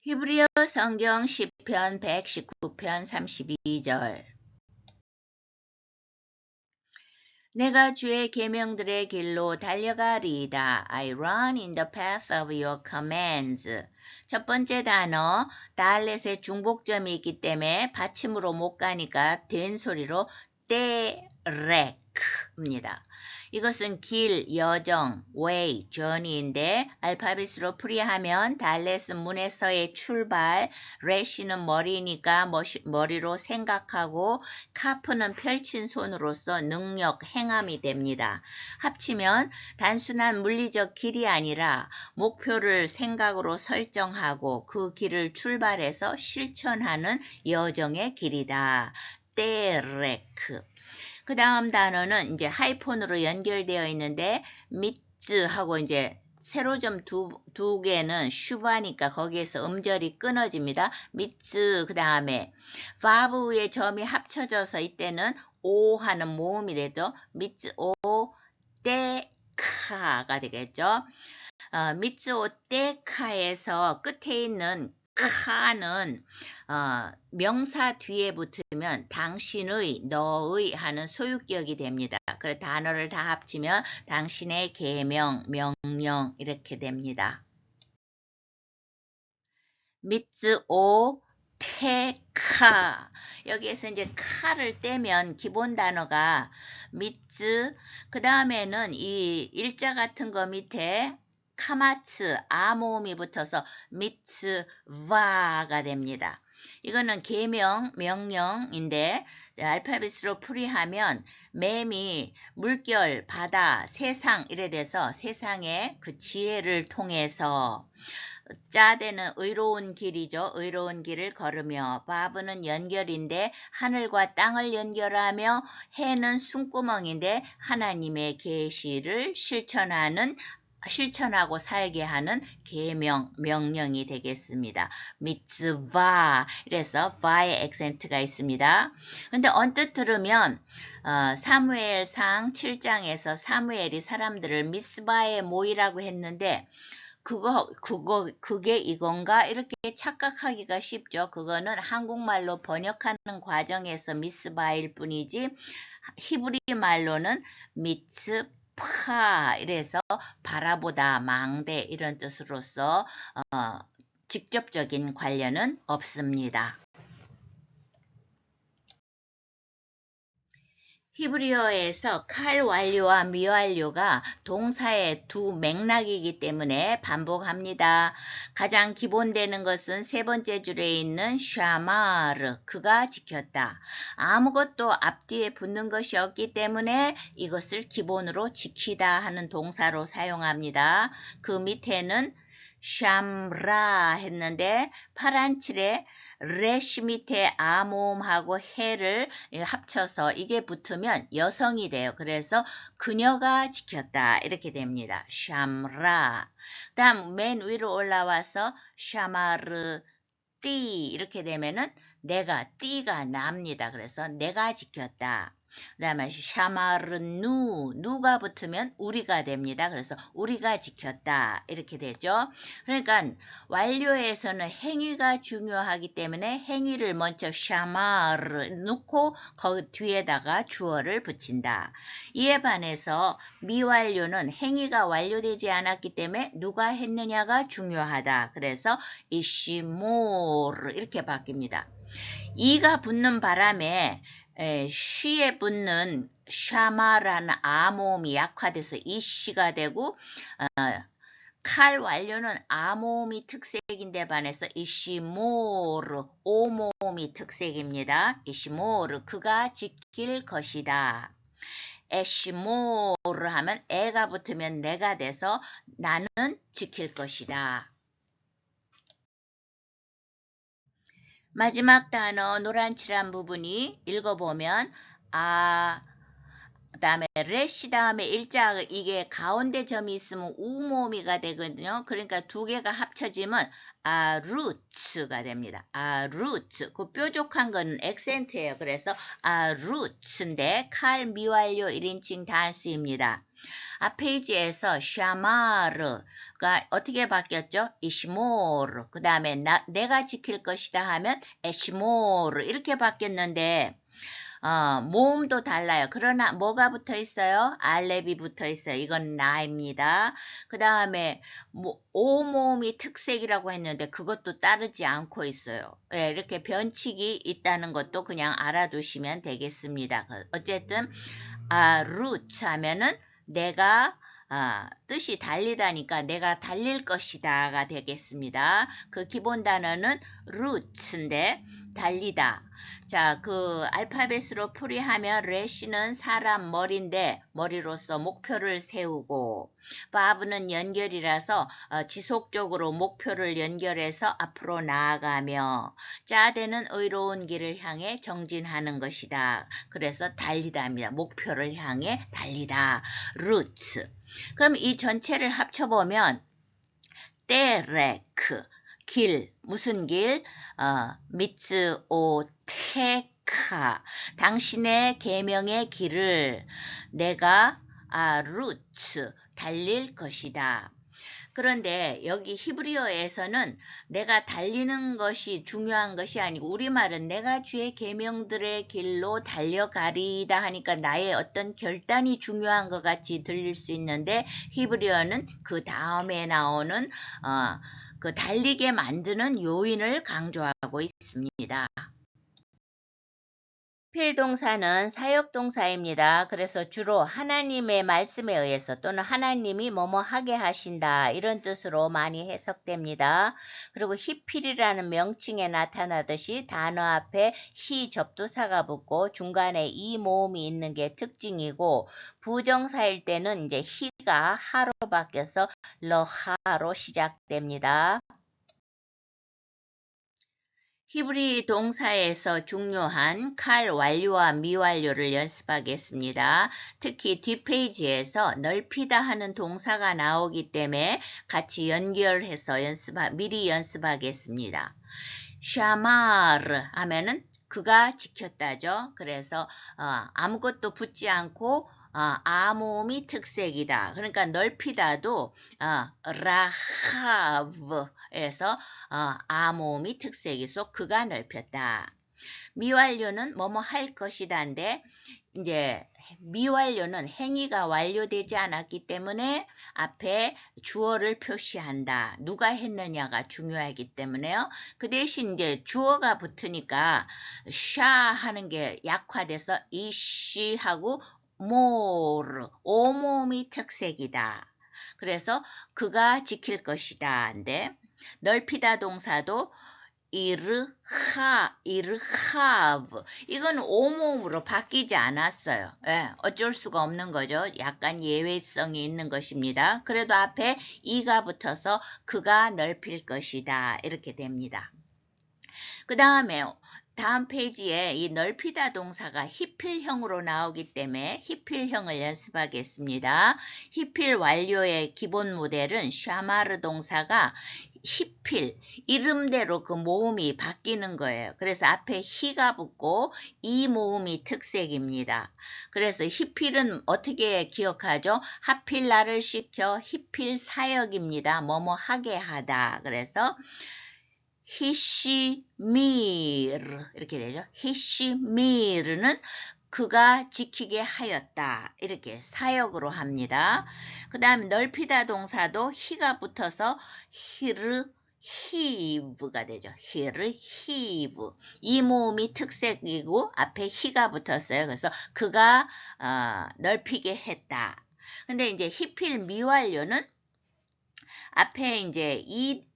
히브리어 성경 시편 119편 32절. 내가 주의 계명들의 길로 달려가리이다. I run in the path of your commands. 첫 번째 단어 달렛의 중복점이 있기 때문에 받침으로 못 가니까 된 소리로 때렉입니다. 이것은 길, 여정, way, journey인데 알파벳으로 풀이하면 달렛은 문에서의 출발, 렛이는 머리니까 머리로 생각하고 카프는 펼친 손으로서 능력, 행함이 됩니다. 합치면 단순한 물리적 길이 아니라 목표를 생각으로 설정하고 그 길을 출발해서 실천하는 여정의 길이다. 때렉. 그 다음 단어는 이제 하이폰으로 연결되어 있는데 미츠하고 이제 세로점 두 개는 슈바니까 거기에서 음절이 끊어집니다. 미츠 그 다음에 바브 위에 점이 합쳐져서 이때는 오 하는 모음이 되죠. 미츠 오 때카가 되겠죠. 미츠 오 때카에서 끝에 있는 카는 명사 뒤에 붙으면 당신의, 너의 하는 소유격이 됩니다. 그 단어를 다 합치면 당신의 계명, 명령 이렇게 됩니다. 미츠오 테카. 여기에서 이제 카를 떼면 기본 단어가 미츠, 그 다음에는 이 일자 같은 거 밑에 카마츠, 아 모음이 붙어서 미츠바가 됩니다. 이거는 계명, 명령인데 알파벳으로 풀이하면 매미, 물결, 바다, 세상 이래 돼서 세상의 그 지혜를 통해서 짜대는 의로운 길이죠. 의로운 길을 걸으며 바브는 연결인데 하늘과 땅을 연결하며 해는 숨구멍인데 하나님의 계시를 실천하고 살게 하는 계명, 명령이 되겠습니다. 미츠바, 이래서 바의 액센트가 있습니다. 근데 언뜻 들으면 사무엘상 7장에서 사무엘이 사람들을 미스바에 모이라고 했는데 그게 이건가? 이렇게 착각하기가 쉽죠. 그거는 한국말로 번역하는 과정에서 미스바일 뿐이지 히브리 말로는 미츠파 이래서 바라보다, 망대 이런 뜻으로서 직접적인 관련은 없습니다. 히브리어에서 칼 완료와 미 완료가 동사의 두 맥락이기 때문에 반복합니다. 가장 기본되는 것은 세 번째 줄에 있는 샤마르, 그가 지켰다. 아무것도 앞뒤에 붙는 것이 없기 때문에 이것을 기본으로 지키다 하는 동사로 사용합니다. 그 밑에는 샴라 했는데 파란 칠에 레시 밑에 아 모음하고 해를 합쳐서 이게 붙으면 여성이 돼요. 그래서 그녀가 지켰다 이렇게 됩니다. 샴라. 다음 맨 위로 올라와서 샤마르 띠 이렇게 되면은 내가 띠가 납니다. 그래서 내가 지켰다. 그 다음에 샤마르누 누가 붙으면 우리가 됩니다. 그래서 우리가 지켰다 이렇게 되죠. 그러니까 완료에서는 행위가 중요하기 때문에 행위를 먼저 샤마르 놓고 거기 뒤에다가 주어를 붙인다. 이에 반해서 미완료는 행위가 완료되지 않았기 때문에 누가 했느냐가 중요하다. 그래서 이시모르 이렇게 바뀝니다. 이가 붙는 바람에 쉬에 붙는 샤마라는 아모음이 약화돼서 이쉬가 되고 칼 완료는 아모음이 특색인데 반해서 이시모르 오모음이 특색입니다. 이시모르 그가 지킬 것이다. 에시모르 하면 애가 붙으면 내가 돼서 나는 지킬 것이다. 마지막 단어 노란칠한 부분이 읽어보면 그 다음에 레시 다음에 일자 이게 가운데 점이 있으면 우모미가 되거든요. 그러니까 두 개가 합쳐지면 루츠가 됩니다. 루츠. 그 뾰족한 건 액센트예요. 그래서 루츠인데 칼 미완료 1인칭 단수입니다. 앞 페이지에서 샤마르가 어떻게 바뀌었죠? 이시모르. 그 다음에 내가 지킬 것이다 하면 에시모르 이렇게 바뀌었는데 모음도 달라요. 그러나 뭐가 붙어 있어요? 알렙이 붙어 있어요. 이건 나입니다. 그 다음에 오모음이 특색이라고 했는데 그것도 따르지 않고 있어요. 예, 이렇게 변칙이 있다는 것도 그냥 알아두시면 되겠습니다. 어쨌든 roots 하면은 내가 뜻이 달리다니까 내가 달릴 것이다가 되겠습니다. 그 기본 단어는 roots인데 달리다. 자, 그 알파벳으로 풀이하면 래시는 사람 머리인데 머리로서 목표를 세우고 바브는 연결이라서 지속적으로 목표를 연결해서 앞으로 나아가며 짜대는 의로운 길을 향해 정진하는 것이다. 그래서 달리다입니다. 목표를 향해 달리다. roots. 그럼 이 전체를 합쳐보면 때레크 길, 무슨 길? 미츠오테카 당신의 계명의 길을 내가 루츠 달릴 것이다. 그런데 여기 히브리어에서는 내가 달리는 것이 중요한 것이 아니고 우리말은 내가 주의 계명들의 길로 달려가리다 하니까 나의 어떤 결단이 중요한 것 같이 들릴 수 있는데 히브리어는 그 다음에 나오는 그 달리게 만드는 요인을 강조하고 있습니다. 필동사는 사역동사입니다. 그래서 주로 하나님의 말씀에 의해서 또는 하나님이 뭐뭐 하게 하신다 이런 뜻으로 많이 해석됩니다. 그리고 히필이라는 명칭에 나타나듯이 단어 앞에 히 접두사가 붙고 중간에 이 모음이 있는 게 특징이고 부정사일 때는 이제 히가 하로 바뀌어서 러하로 시작됩니다. 히브리 동사에서 중요한 칼 완료와 미완료를 연습하겠습니다. 특히 뒷페이지에서 넓히다 하는 동사가 나오기 때문에 같이 연결해서 미리 연습하겠습니다. 샤마르 하면은 그가 지켰다죠. 그래서 아무것도 붙지 않고 아모음이 특색이다. 그러니까 넓히다도 라하브에서 아모음이 특색이서 그가 넓혔다. 미완료는 뭐뭐 할 것이다인데 이제 미완료는 행위가 완료되지 않았기 때문에 앞에 주어를 표시한다. 누가 했느냐가 중요하기 때문에요. 그 대신 이제 주어가 붙으니까 샤 하는 게 약화돼서 이쉬하고 모르 오모음이 특색이다. 그래서 그가 지킬 것이다. 인데 넓히다 동사도 이르하브 이건 오모음으로 바뀌지 않았어요. 예, 어쩔 수가 없는 거죠. 약간 예외성이 있는 것입니다. 그래도 앞에 이가 붙어서 그가 넓힐 것이다 이렇게 됩니다. 그 다음에 다음 페이지에 이 넓히다 동사가 히필형으로 나오기 때문에 히필형을 연습하겠습니다. 히필 완료의 기본 모델은 샤마르 동사가 히필, 이름대로 그 모음이 바뀌는 거예요. 그래서 앞에 히가 붙고 이 모음이 특색입니다. 그래서 히필은 어떻게 기억하죠? 하필 나를 시켜 히필 사역입니다. 뭐뭐 하게 하다. 그래서 히시미르 이렇게 되죠. 히시미르는 그가 지키게 하였다. 이렇게 사역으로 합니다. 그 다음에 넓히다 동사도 히가 붙어서 히브가 되죠. 히브. 이 모음이 특색이고 앞에 히가 붙었어요. 그래서 그가 넓히게 했다. 근데 이제 히필 미완료는 앞에 이제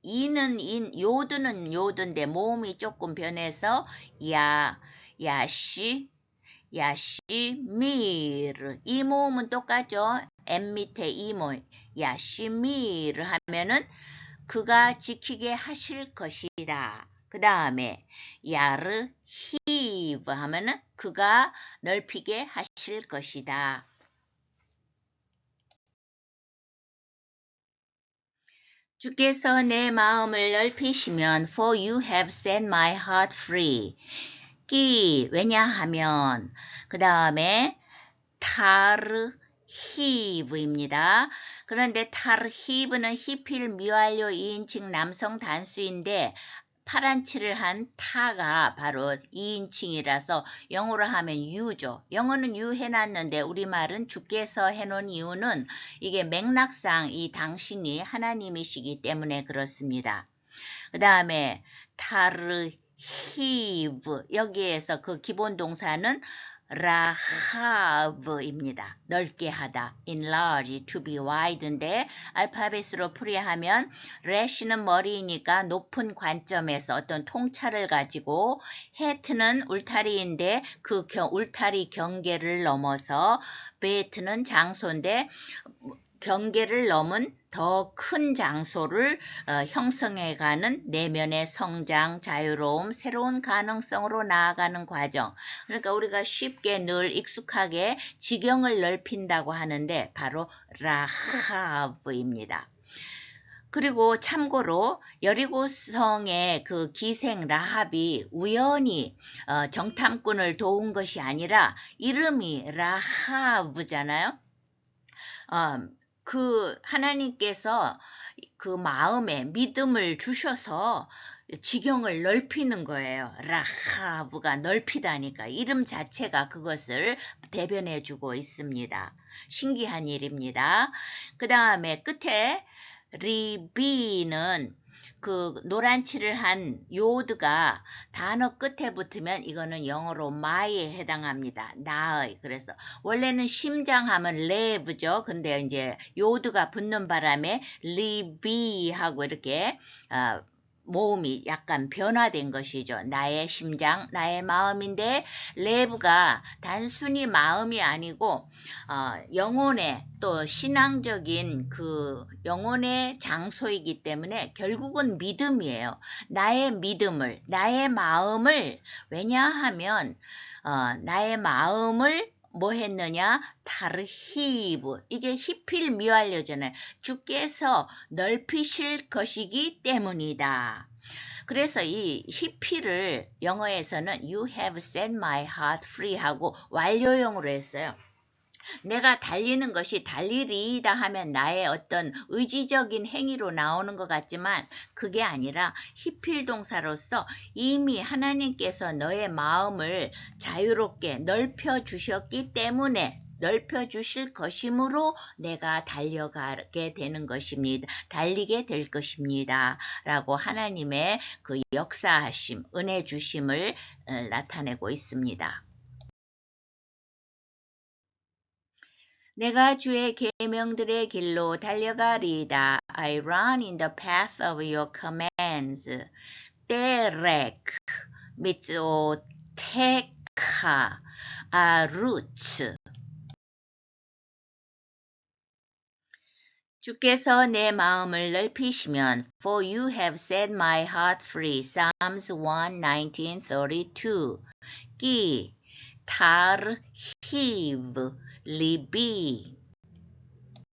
요드는 요드인데 모음이 조금 변해서 야시미르 이 모음은 똑같죠. M 밑에 이 모음 야시미르 하면은 그가 지키게 하실 것이다. 그 다음에 야르히브 하면은 그가 넓히게 하실 것이다. 주께서 내 마음을 넓히시면 for you have set my heart free. 왜냐하면 그 다음에 타르히브 tarhive입니다. 그런데 tarhive는 히필 미완료 2인칭 남성 단수인데 파란 칠을 한 타가 바로 2인칭이라서 영어로 하면 you죠. 영어는 you 해놨는데 우리말은 주께서 해놓은 이유는 이게 맥락상 이 당신이 하나님이시기 때문에 그렇습니다. 그 다음에 tarhive 여기에서 그 기본 동사는 rahave입니다. 넓게 하다. enlarge, to be wide인데 알파벳으로 풀이하면 rash는 머리이니까 높은 관점에서 어떤 통찰을 가지고 head는 울타리인데 그 울타리 경계를 넘어서 bet는 장소인데 경계를 넘은 더 큰 장소를 형성해가는 내면의 성장, 자유로움, 새로운 가능성으로 나아가는 과정. 그러니까 우리가 쉽게 늘 익숙하게 지경을 넓힌다고 하는데 바로 라하브입니다. 그리고 참고로 여리고성의 그 기생 라합이 우연히 정탐꾼을 도운 것이 아니라 이름이 라하브잖아요. 그 하나님께서 그 마음에 믿음을 주셔서 지경을 넓히는 거예요. 라하브가 넓히다니까 이름 자체가 그것을 대변해 주고 있습니다. 신기한 일입니다. 그 다음에 끝에 리비는 그 노란 칠을 한 요드가 단어 끝에 붙으면 이거는 영어로 my에 해당합니다. 나의. 그래서 원래는 심장하면 레브죠. 근데 이제 요드가 붙는 바람에 리비하고 이렇게 모음이 약간 변화된 것이죠. 나의 심장, 나의 마음인데 레브가 단순히 마음이 아니고 영혼의 또 신앙적인 그 영혼의 장소이기 때문에 결국은 믿음이에요. 나의 믿음을, 나의 마음을 왜냐하면 나의 마음을 뭐 했느냐? tarhive. 이게 히필 미완료잖아요. 주께서 넓히실 것이기 때문이다. 그래서 이 히필을 영어에서는 you have set my heart free 하고 완료형으로 했어요. 내가 달리는 것이 달리리이다 하면 나의 어떤 의지적인 행위로 나오는 것 같지만 그게 아니라 히필 동사로서 이미 하나님께서 너의 마음을 자유롭게 넓혀 주셨기 때문에 넓혀 주실 것이므로 내가 달려가게 되는 것입니다. 달리게 될 것입니다. 라고 하나님의 그 역사하심, 은혜 주심을 나타내고 있습니다. 내가 주의 계명들의 길로 달려가리이다. I run in the path of your commands. 때렉, 미츠오테카, 아루츠. 주께서 내 마음을 넓히시면 For you have set my heart free. Psalms 1:19-32. 끼, 타르히브, 리비.